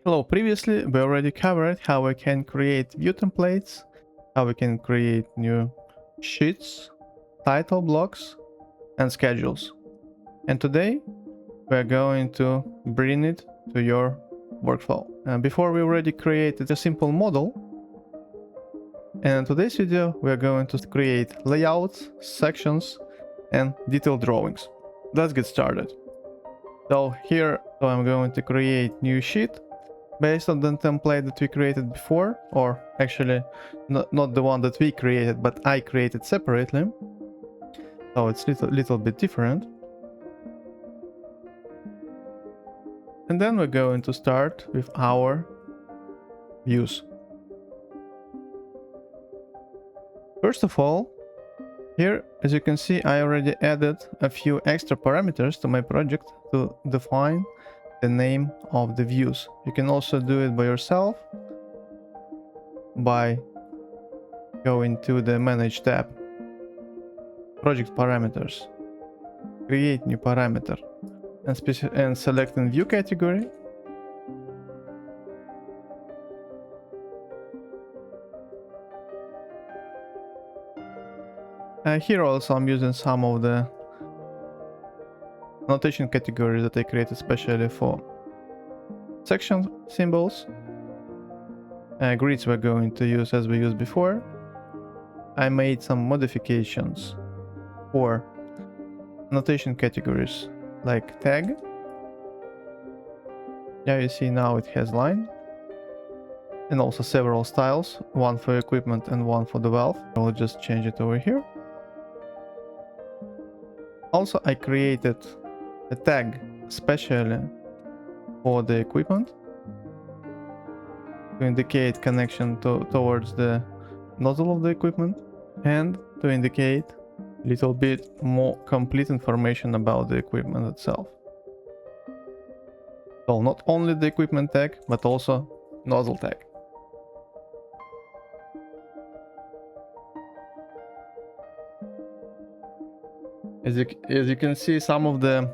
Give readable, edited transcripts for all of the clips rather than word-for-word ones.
Hello, previously we already covered how we can create view templates, how we can create new sheets, title blocks, and schedules. And today we're going to bring it to your workflow. Before we already created a simple model, and in today's video we're going to create layouts, sections, and detailed drawings. Let's get started. So here I'm going to create new sheet based on the template that we created before, or actually not the one that we created, but I created separately. So it's little bit different. And then we're going to start with our views. First of all, here, as you can see, I already added a few extra parameters to my project to define the name of the views. You can also do it by yourself by going to the Manage tab, Project Parameters, Create New Parameter, and selecting View category. Here also I'm using some of the annotation categories that I created especially for section symbols. Grids we're going to use as we used before. I made some modifications for annotation categories like tag. Yeah, you see now it has line. And also several styles, one for equipment and one for the valve. I will just change it over here. Also, I created a tag especially for the equipment to indicate connection towards the nozzle of the equipment and to indicate a little bit more complete information about the equipment itself. So not only the equipment tag, but also nozzle tag. As you can see, some of the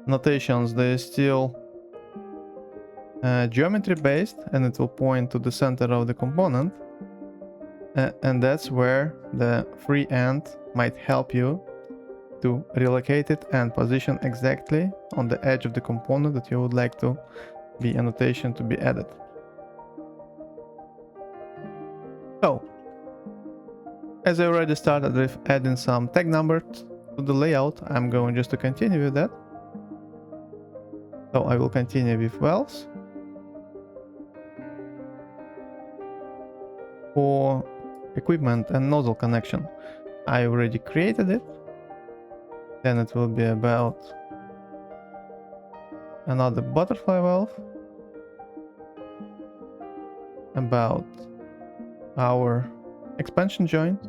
notations, they're still geometry based, and it will point to the center of the component, and that's where the free end might help you to relocate it and position exactly on the edge of the component that you would like to be annotation to be added. So, as I already started with adding some tag numbers to the layout, I'm going just to continue with that. So I will continue with wells. For equipment and nozzle connection, I already created it. Then it will be about another butterfly valve, about our expansion joint.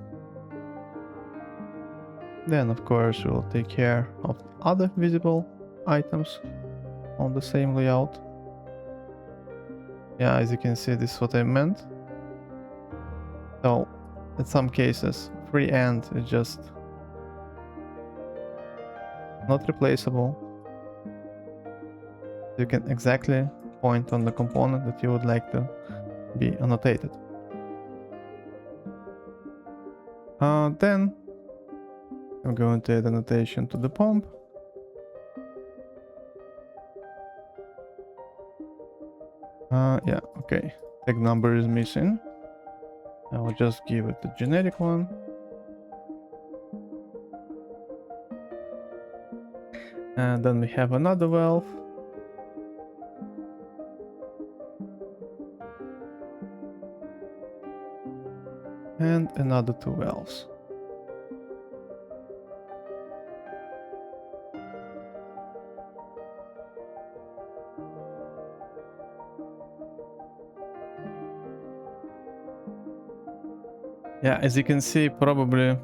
Then of course we'll take care of other visible items on the same layout. Yeah, as you can see, this is what I meant. So in some cases free end is just not replaceable. You can exactly point on the component that you would like to be annotated. Then I'm going to add annotation to the pump. Yeah, okay. Tag number is missing. I will just give it a generic one. And then we have another valve. And another two valves. Yeah, as you can see, probably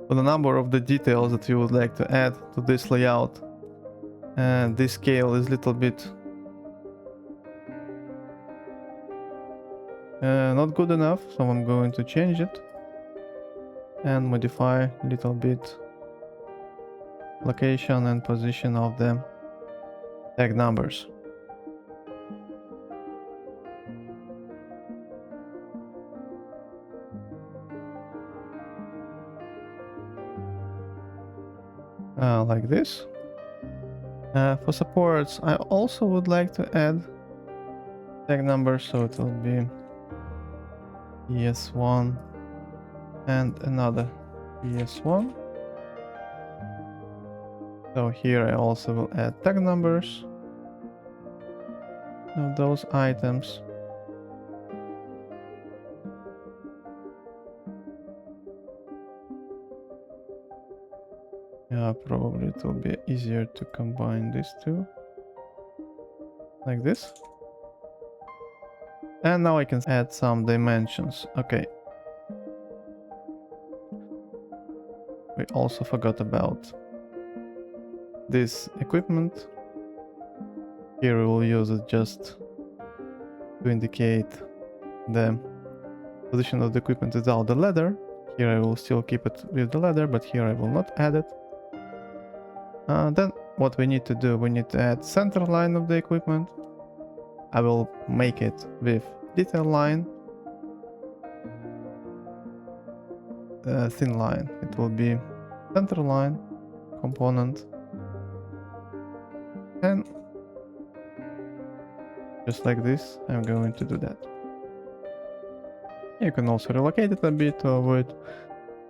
for the number of the details that you would like to add to this layout, this scale is a little bit not good enough, so I'm going to change it and modify a little bit location and position of the tag numbers. like this. For supports, I also would like to add tag number, so it will be ES1 and another ES1. So here I also will add tag numbers of those items. Yeah, probably it will be easier to combine these two. Like this. And now I can add some dimensions. Okay. We also forgot about this equipment. Here we will use it just to indicate the position of the equipment without the ladder. Here I will still keep it with the ladder, but here I will not add it. Then what we need to do, we need to add center line of the equipment. I will make it with detail line. Thin line. It will be center line component. And just like this, I'm going to do that. You can also relocate it a bit to avoid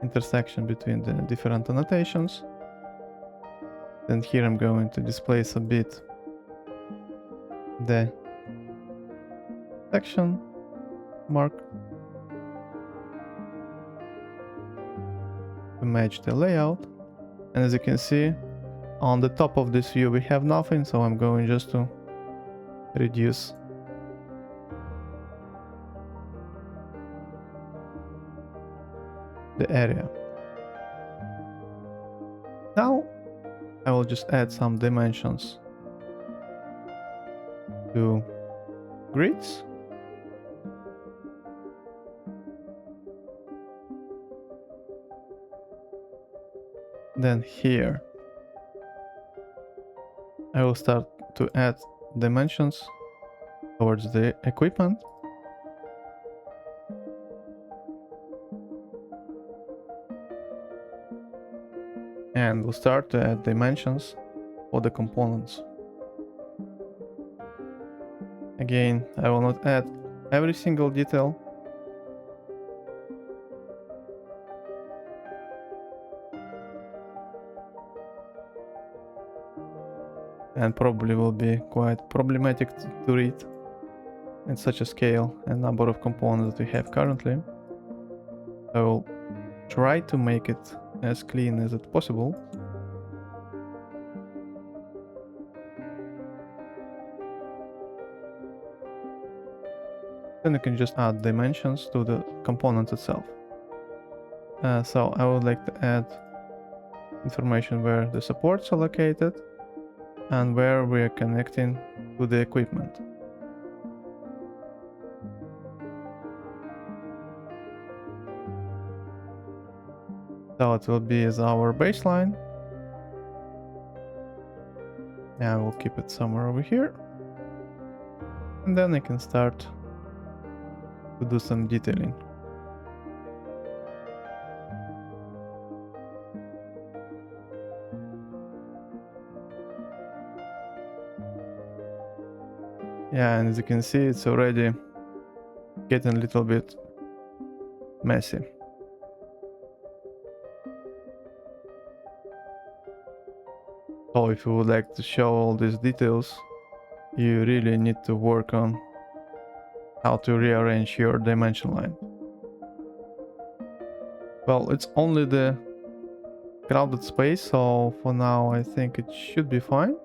intersection between the different annotations. Then here I'm going to displace a bit the section mark to match the layout. And as you can see, on the top of this view we have nothing, so I'm going just to reduce the area. Now I will just add some dimensions to grids. Then here I will start to add dimensions towards the equipment. And we'll start to add dimensions for the components. Again, I will not add every single detail. And probably will be quite problematic to read in such a scale and number of components that we have currently. I will try to make it as clean as it possible. Then you can just add dimensions to the component itself. So I would like to add information where the supports are located and where we are connecting to the equipment. So it will be as our baseline. Yeah, we'll keep it somewhere over here. And then I can start to do some detailing. Yeah, and as you can see, it's already getting a little bit messy. So if you would like to show all these details, you really need to work on how to rearrange your dimension line. Well, it's only the crowded space, so for now I think it should be fine.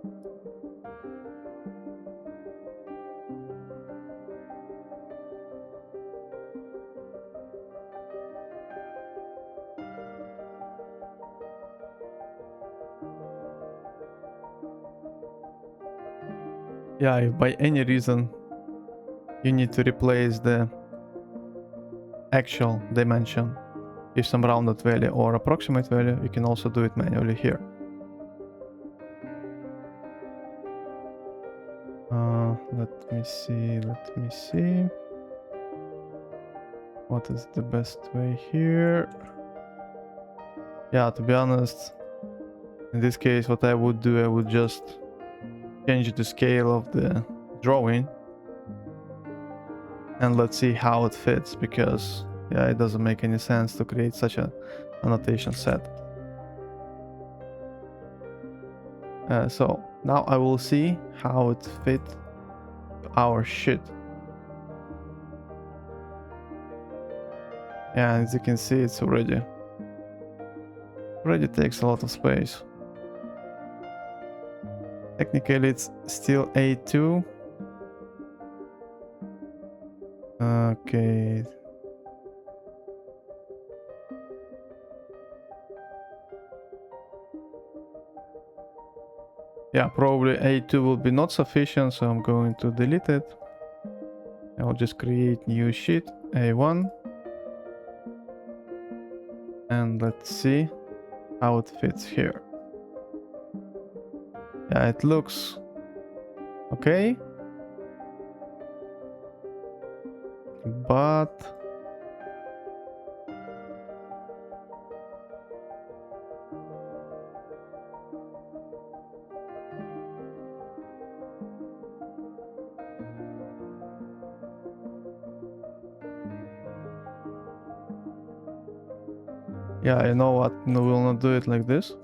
Yeah, if by any reason you need to replace the actual dimension with some rounded value or approximate value, you can also do it manually here. Let me see. What is the best way here? Yeah, to be honest, In this case, what I would do, I would just change the scale of the drawing. And let's see how it fits, because yeah, it doesn't make any sense to create such an annotation set. So now I will see how it fit our sheet. Yeah, as you can see, it's already takes a lot of space. Technically, it's still A2. Okay. Yeah, probably A2 will be not sufficient, so I'm going to delete it. I'll just create new sheet, A1. And let's see how it fits here. Yeah, it looks okay. But yeah, you know what? No, we will not do it like this.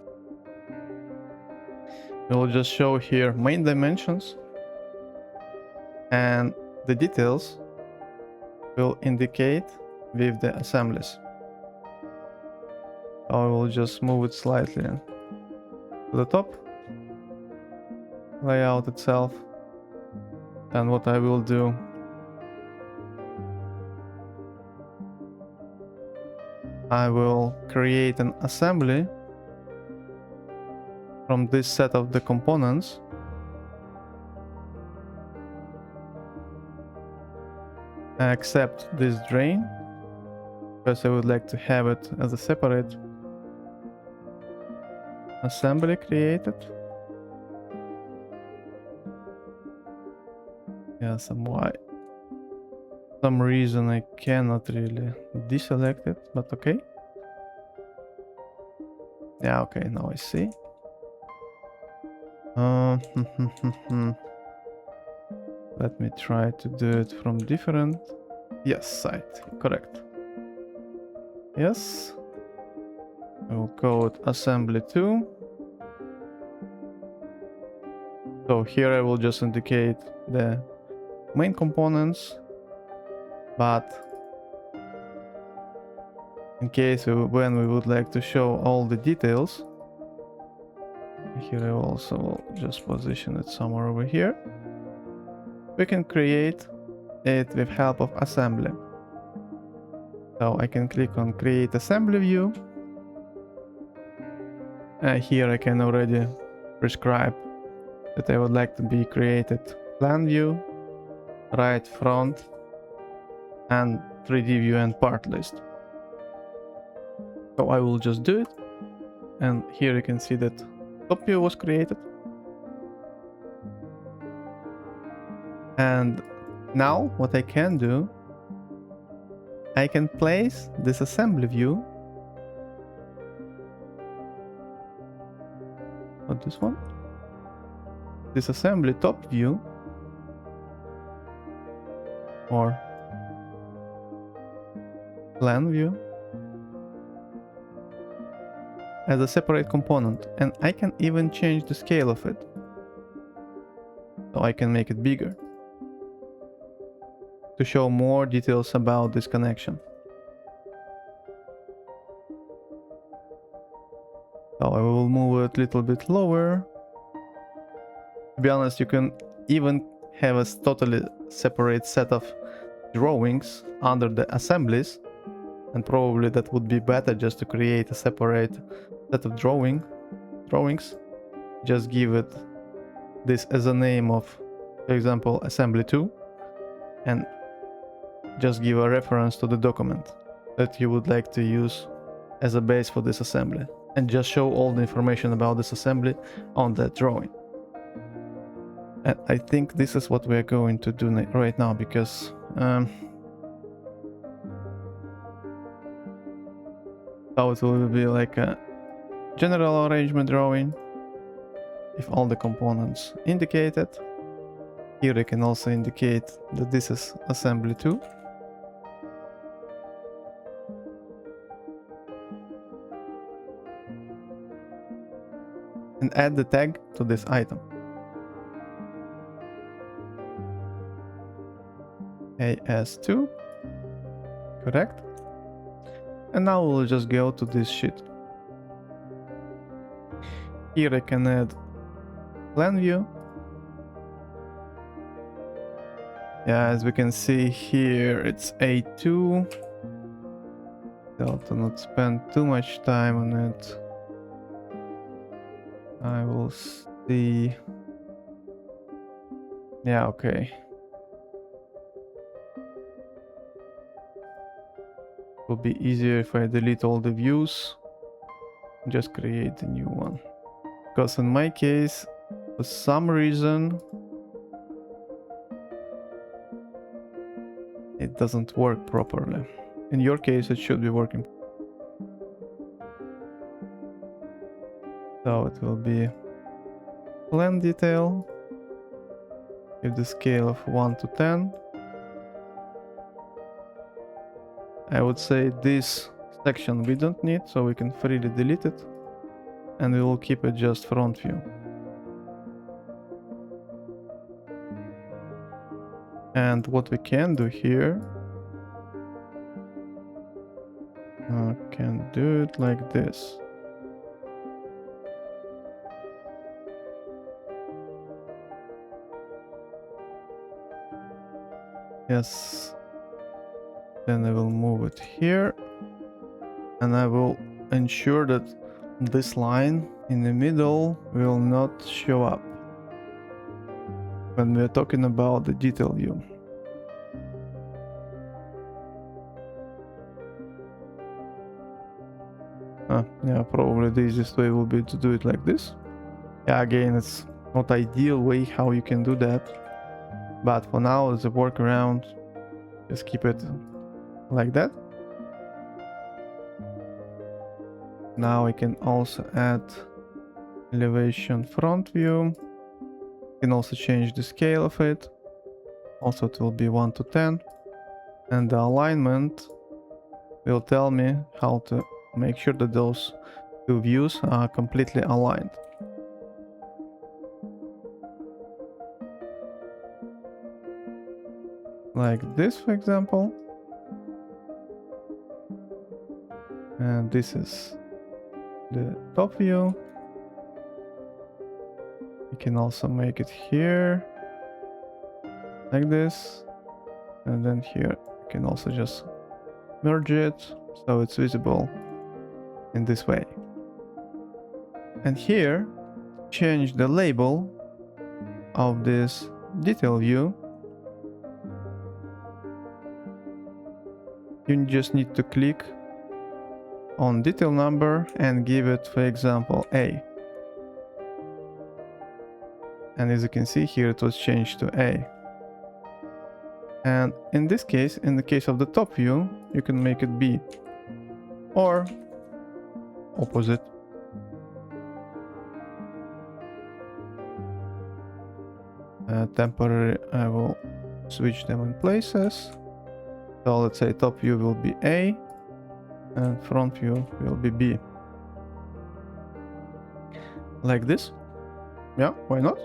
We'll just show here main dimensions, and the details will indicate with the assemblies. I will just move it slightly to the top, layout itself. And what I will do, I will create an assembly from this set of the components. I accept this drain because I would like to have it as a separate assembly created. Yeah, some reason I cannot really deselect it, but okay. Yeah, okay, now I see. Let me try to do it from different. Yes, side, correct. Yes. I will code assembly 2. So here I will just indicate the main components, but in case when we would like to show all the details, here I also will just position it somewhere over here. We can create it with help of assembly. So I can click on create assembly view. Here I can already prescribe that I would like to be created plan view, right front, and 3D view and part list. So I will just do it, and here you can see that top view was created. And now what I can do, I can place this assembly view, not this one, this assembly top view, or plan view, as a separate component, and I can even change the scale of it. So I can make it bigger to show more details about this connection. So I will move it a little bit lower. To be honest, you can even have a totally separate set of drawings under the assemblies, and probably that would be better just to create a separate set of drawings. Just give it this as a name of, for example, assembly 2, and just give a reference to the document that you would like to use as a base for this assembly, and just show all the information about this assembly on that drawing. And I think this is what we're going to do right now, because how it will be like a general arrangement drawing if all the components indicated. Here I can also indicate that this is assembly 2. And add the tag to this item. AS2. Correct. And now we'll just go to this sheet. Here I can add plan view. Yeah, as we can see here, it's A2. So to not spend too much time on it, I will see. Yeah, okay. It will be easier if I delete all the views, just create a new one. Because in my case, for some reason, it doesn't work properly. In your case, it should be working. So it will be plan detail with the scale of 1 to 10. I would say this section we don't need, so we can freely delete it, and we will keep it just front view. And what we can do here, can do it like this. Yes. Then I will move it here, and I will ensure that this line in the middle will not show up when we're talking about the detail view. Yeah, probably the easiest way will be to do it like this. Yeah, again, it's not ideal way how you can do that, but for now, as a workaround, just keep it like that. Now I can also add elevation front view. You can also change the scale of it. Also, it will be 1 to 10. And the alignment will tell me how to make sure that those two views are completely aligned. Like this, for example. And this is the top view. You can also make it here, like this. And then here, you can also just merge it so it's visible in this way. And here, change the label of this detail view. You just need to click on detail number and give it, for example, A. And as you can see here, it was changed to A. And in this case, in the case of the top view, you can make it B. Or opposite. Temporary, I will switch them in places. So let's say top view will be A and front view will be B. Like this. Yeah, why not?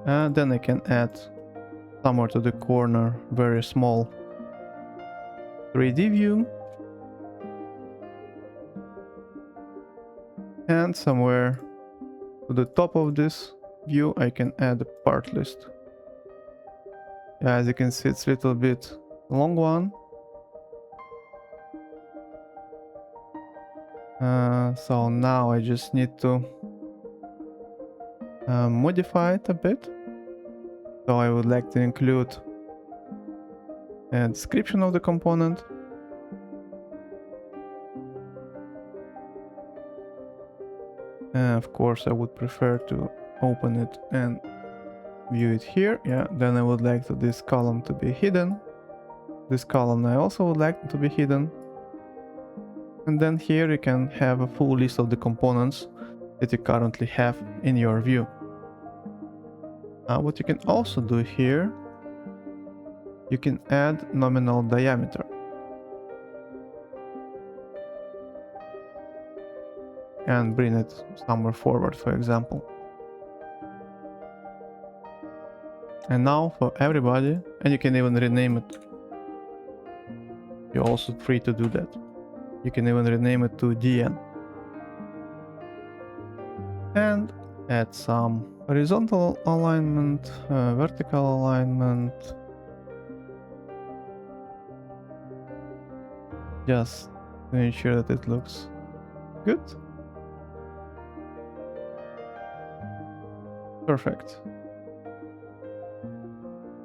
And then I can add somewhere to the corner very small 3D view. And somewhere to the top of this view I can add a part list. Yeah, as you can see, it's a little bit long one. So now I just need to modify it a bit. So I would like to include a description of the component. Of course, I would prefer to open it and view it here. Yeah, then I would like this column to be hidden. This column I also would like to be hidden. And then here you can have a full list of the components that you currently have in your view. What you can also do here, you can add nominal diameter. And bring it somewhere forward, for example. And now for everybody, and you can even rename it. You're also free to do that. You can even rename it to DN. And add some horizontal alignment, vertical alignment. Just to ensure that it looks good. Perfect.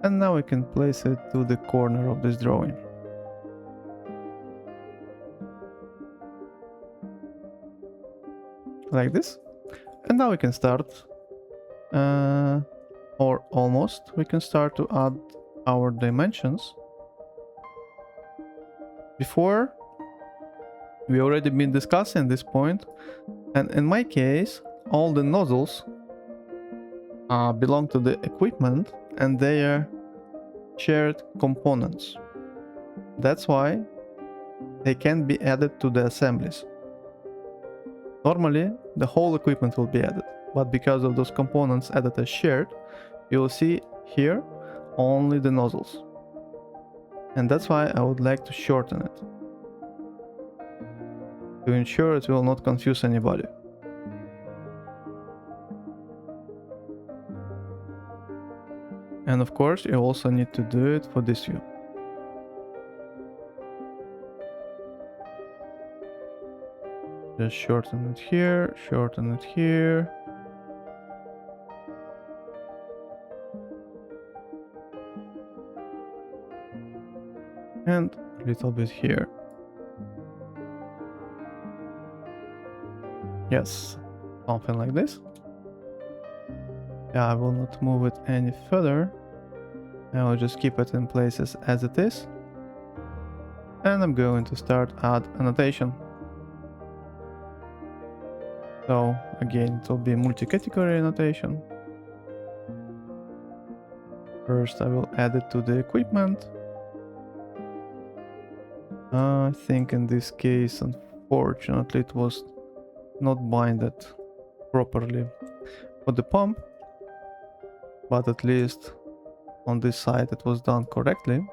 And now we can place it to the corner of this drawing. Like this. And now we can start, or almost, we can start to add our dimensions. Before, we already been discussing this point, and in my case, all the nozzles belong to the equipment and they are shared components. That's why they can be added to the assemblies. Normally, the whole equipment will be added, but because of those components added as shared, you will see here only the nozzles. And that's why I would like to shorten it, to ensure it will not confuse anybody. And of course, you also need to do it for this view. Just shorten it here, shorten it here. And a little bit here. Yes, something like this. Yeah, I will not move it any further. I will just keep it in places as it is. And I'm going to start add annotation. So again, it will be multi-category annotation. First I will add it to the equipment. I think in this case, unfortunately, it was not binded properly for the pump, but at least on this side it was done correctly.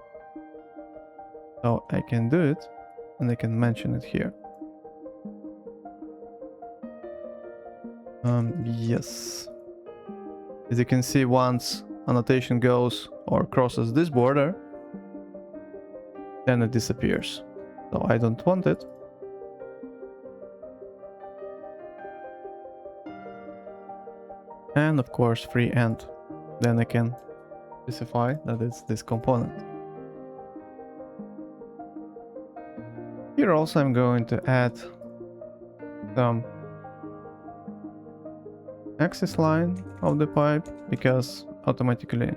So I can do it and I can mention it here. Yes. As you can see, once annotation goes or crosses this border, then it disappears. So I don't want it. And of course, free end. Then I can specify that it's this component. Here also I'm going to add some axis line of the pipe, because automatically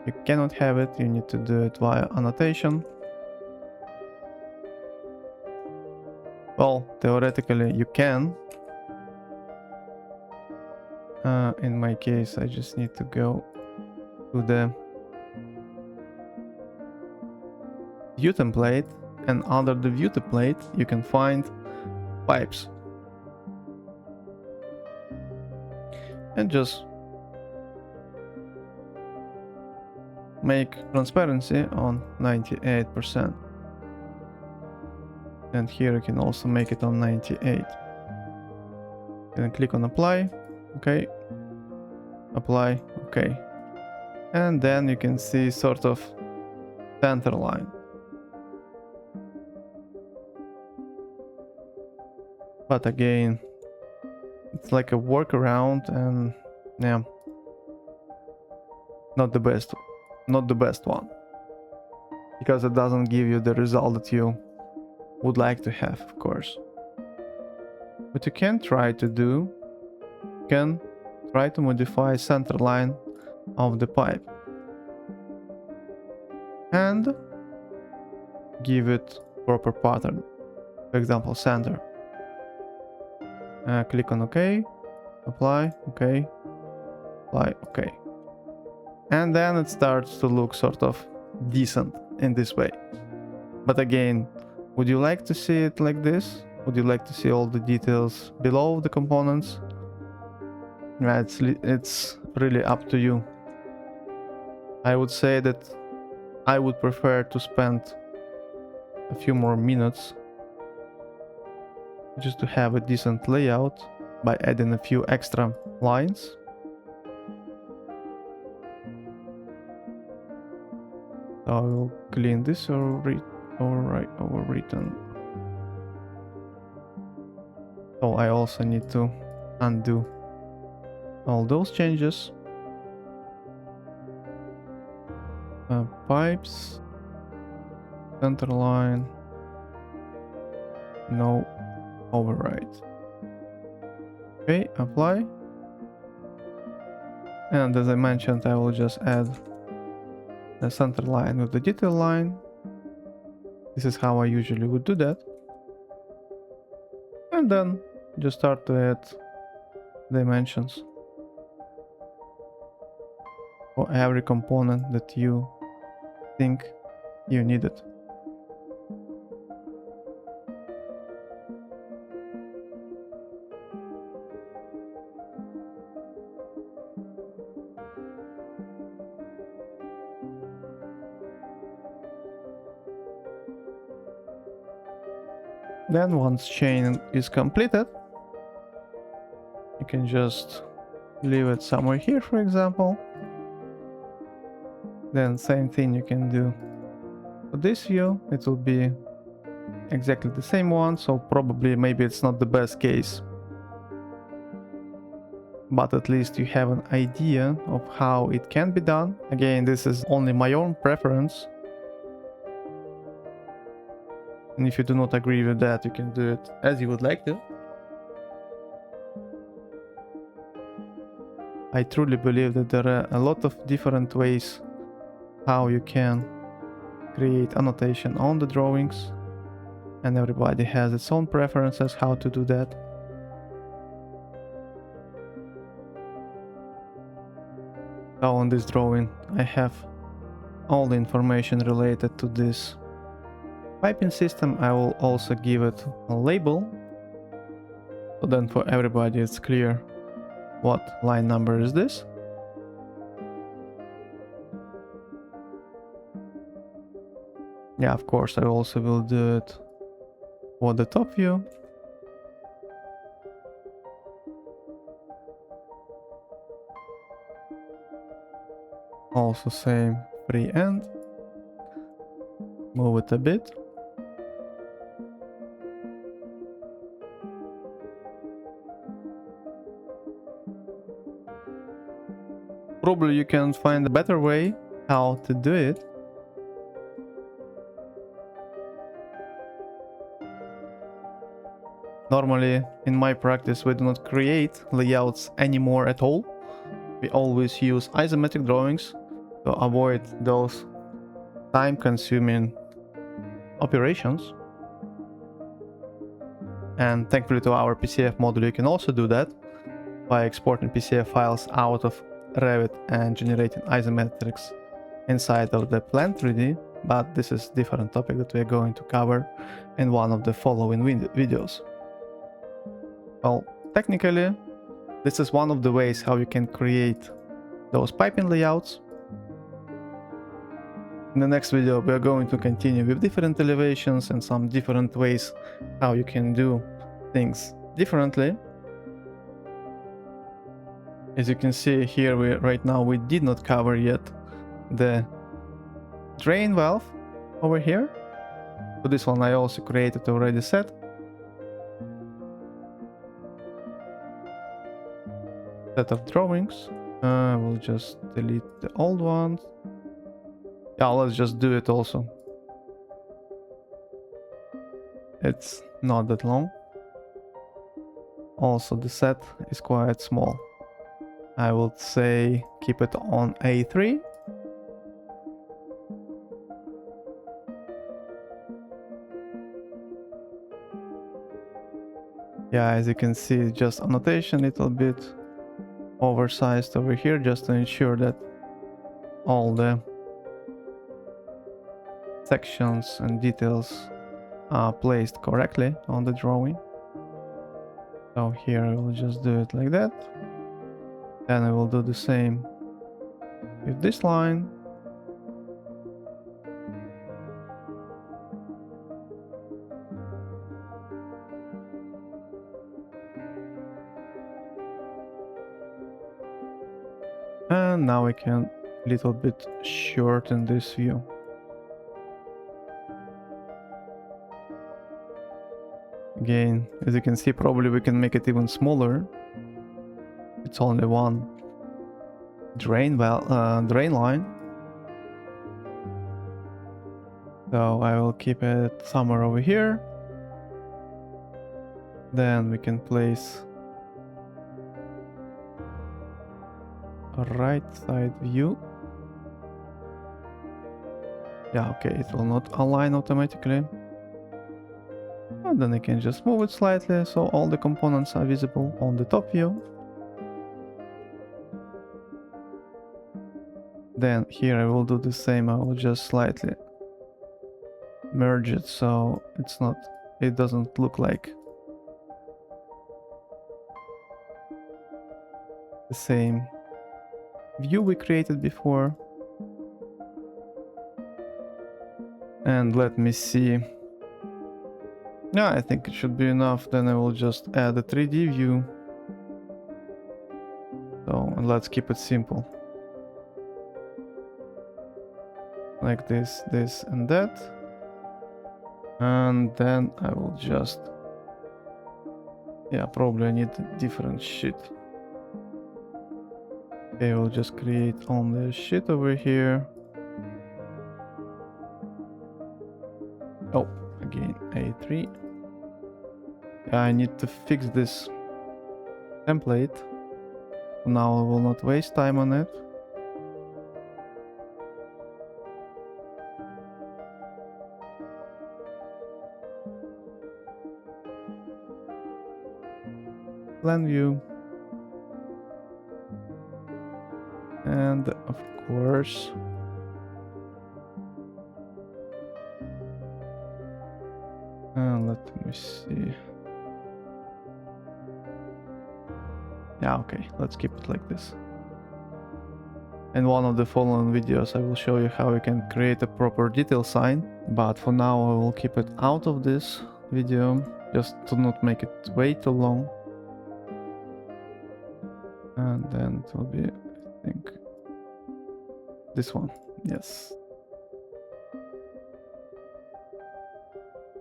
you cannot have it, you need to do it via annotation. Well, theoretically you can. In my case, I just need to go to the view template, and under the view template you can find pipes. And just make transparency on 98%. And here you can also make it on 98. Then click on apply. Okay. Apply. Okay. And then you can see sort of Centerline. But again, it's like a workaround, and yeah, not the best one, because it doesn't give you the result that you would like to have, of course. What you can try to do, you can try to modify centerline of the pipe and give it proper pattern. For example, center. Click on OK, apply, OK, apply, OK. And then it starts to look sort of decent in this way. But again, would you like to see it like this? Would you like to see all the details below the components? Yeah, it's really up to you. I would say that I would prefer to spend a few more minutes just to have a decent layout by adding a few extra lines. So I will clean this overwritten. So I also need to undo all those changes. Pipes, Centerline, no override. Okay, apply. And as I mentioned, I will just add the center line with the detail line. This is how I usually would do that. And then just start to add dimensions for every component that you think you need it. Then once chain is completed, you can just leave it somewhere here, for example. Then same thing you can do for this view. It will be exactly the same one, so probably maybe it's not the best case, but at least you have an idea of how it can be done. Again, this is only my own preference, and if you do not agree with that, you can do it as you would like to. I truly believe that there are a lot of different ways how you can create annotation on the drawings, and everybody has its own preferences how to do that. So on this drawing I have all the information related to this piping system. I will also give it a label, so then for everybody it's clear what line number is this. Yeah, of course, I also will do it for the top view. Also same free end. Move it a bit. Probably you can find a better way how to do it. Normally, in my practice, we do not create layouts anymore at all. We always use isometric drawings to avoid those time-consuming operations. And thankfully to our PCF module, you can also do that by exporting PCF files out of Revit and generating isometrics inside of the Plant 3D, but this is a different topic that we are going to cover in one of the following videos. Well, technically, this is one of the ways how you can create those piping layouts. In the next video, we are going to continue with different elevations and some different ways how you can do things differently. As you can see here, right now we did not cover yet the drain valve over here. So this one I also created already set. Set of drawings. We'll just delete the old ones. Yeah, let's just do it also. It's not that long. Also, the set is quite small. I would say keep it on A3. Yeah, as you can see, just annotation a little bit oversized over here, just to ensure that all the sections and details are placed correctly on the drawing. So here I will just do it like that. Then I will do the same with this line. And now I can a little bit shorten this view. Again, as you can see, probably we can make it even smaller. It's only one drain line. So I will keep it somewhere over here. Then we can place a right side view. Yeah, okay, it will not align automatically. And then I can just move it slightly so all the components are visible on the top view. Then here I will do the same. I will just slightly merge it so it doesn't look like the same view we created before. And let me see. Yeah, I think it should be enough. Then I will just add a 3D view. So let's keep it simple. Like this, this, and that. And then I will just... Yeah, probably I need a different sheet. Okay, I will just create only a sheet over here. Oh, again, A3. Yeah, I need to fix this template. Now I will not waste time on it. Plan view. And of course, let me see. Yeah, okay, let's keep it like this. In one of the following videos I will show you how you can create a proper detail sign, but for now I will keep it out of this video, just to not make it way too long. And then it will be, I think, this one, yes.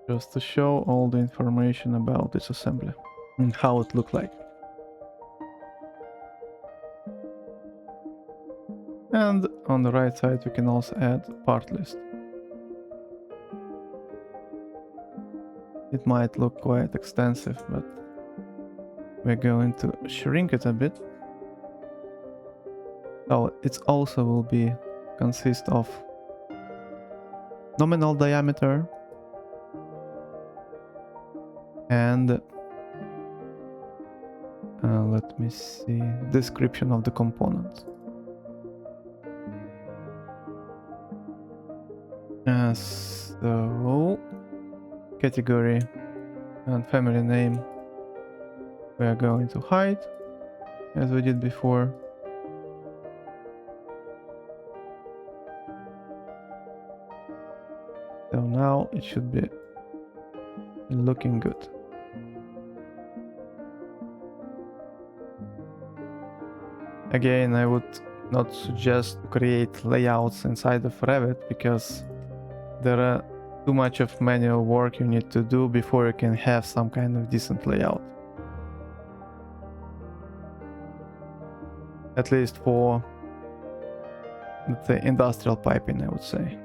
Just to show all the information about this assembly and how it looked like. And on the right side we can also add part list. It might look quite extensive, but we're going to shrink it a bit. So it also will be consist of nominal diameter and let me see, description of the component. So category and family name we are going to hide as we did before. So now it should be looking good. Again, I would not suggest to create layouts inside of Revit because there are too much of manual work you need to do before you can have some kind of decent layout. At least for, let's say, industrial piping, I would say.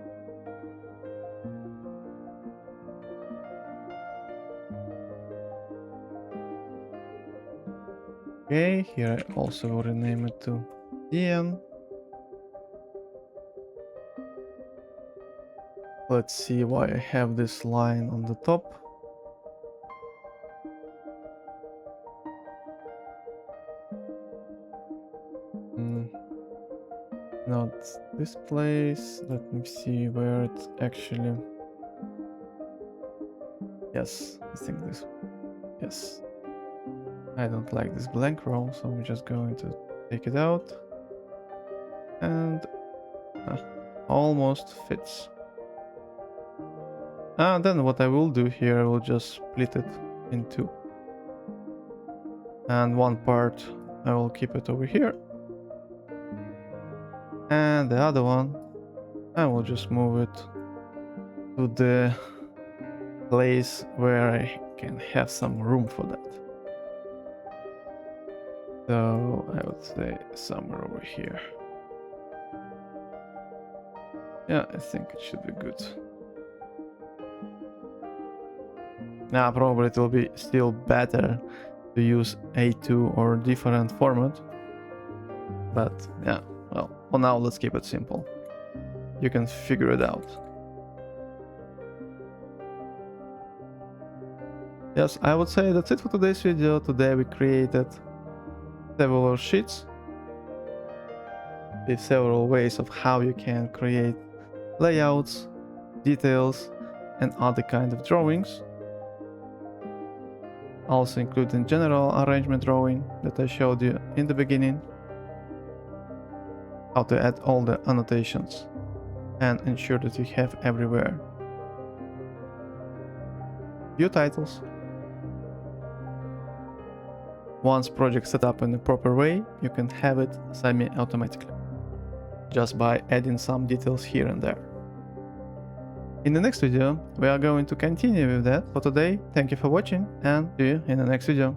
Okay, here I also will rename it to DN. Let's see why I have this line on the top. Not this place. Let me see where it's actually. Yes, I think this. Yes. I don't like this blank row, so I'm just going to take it out. And almost fits. And then what I will do here, I will just split it in two. And one part, I will keep it over here. And the other one, I will just move it to the place where I can have some room for that. So I would say somewhere over here. Yeah, I think it should be good. Now probably it will be still better to use A2 or different format. But yeah, well, for now let's keep it simple. You can figure it out. Yes, I would say that's it for today's video. Today we created several sheets with several ways of how you can create layouts, details, and other kind of drawings. Also including general arrangement drawing that I showed you in the beginning. How to add all the annotations and ensure that you have everywhere view titles. Once project set up in the proper way, you can have it semi-automatically, just by adding some details here and there. In the next video, we are going to continue with that. For today, thank you for watching and see you in the next video.